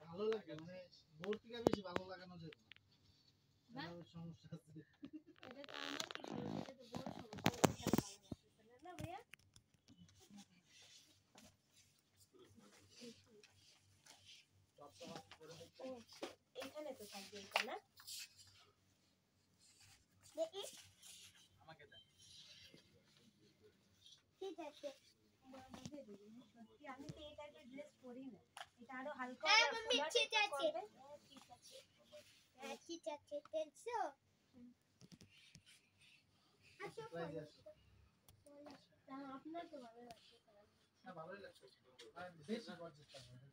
ভালো লাগে মানে বোর থেকে বেশি ভালো লাগানো যায় না সমস্যা আছে এটা তো আমার কি সমস্যা এটা তো বড় সমস্যা এটা ভালো লাগতেছে না ভাইয়া এখানে তো থাকবে এটা না দেখি আমাকে দেন ঠিক আছে সত্যি আমি তো এই টাইপের ড্রেস পরি না এটা আরো হালকা ঠিক আছে ঠিক আছে ঠিক আছে দেখছো আচ্ছা আপনার তো ভালো লাগছে ভালোই লাগছে বেশি গর্জিয়াস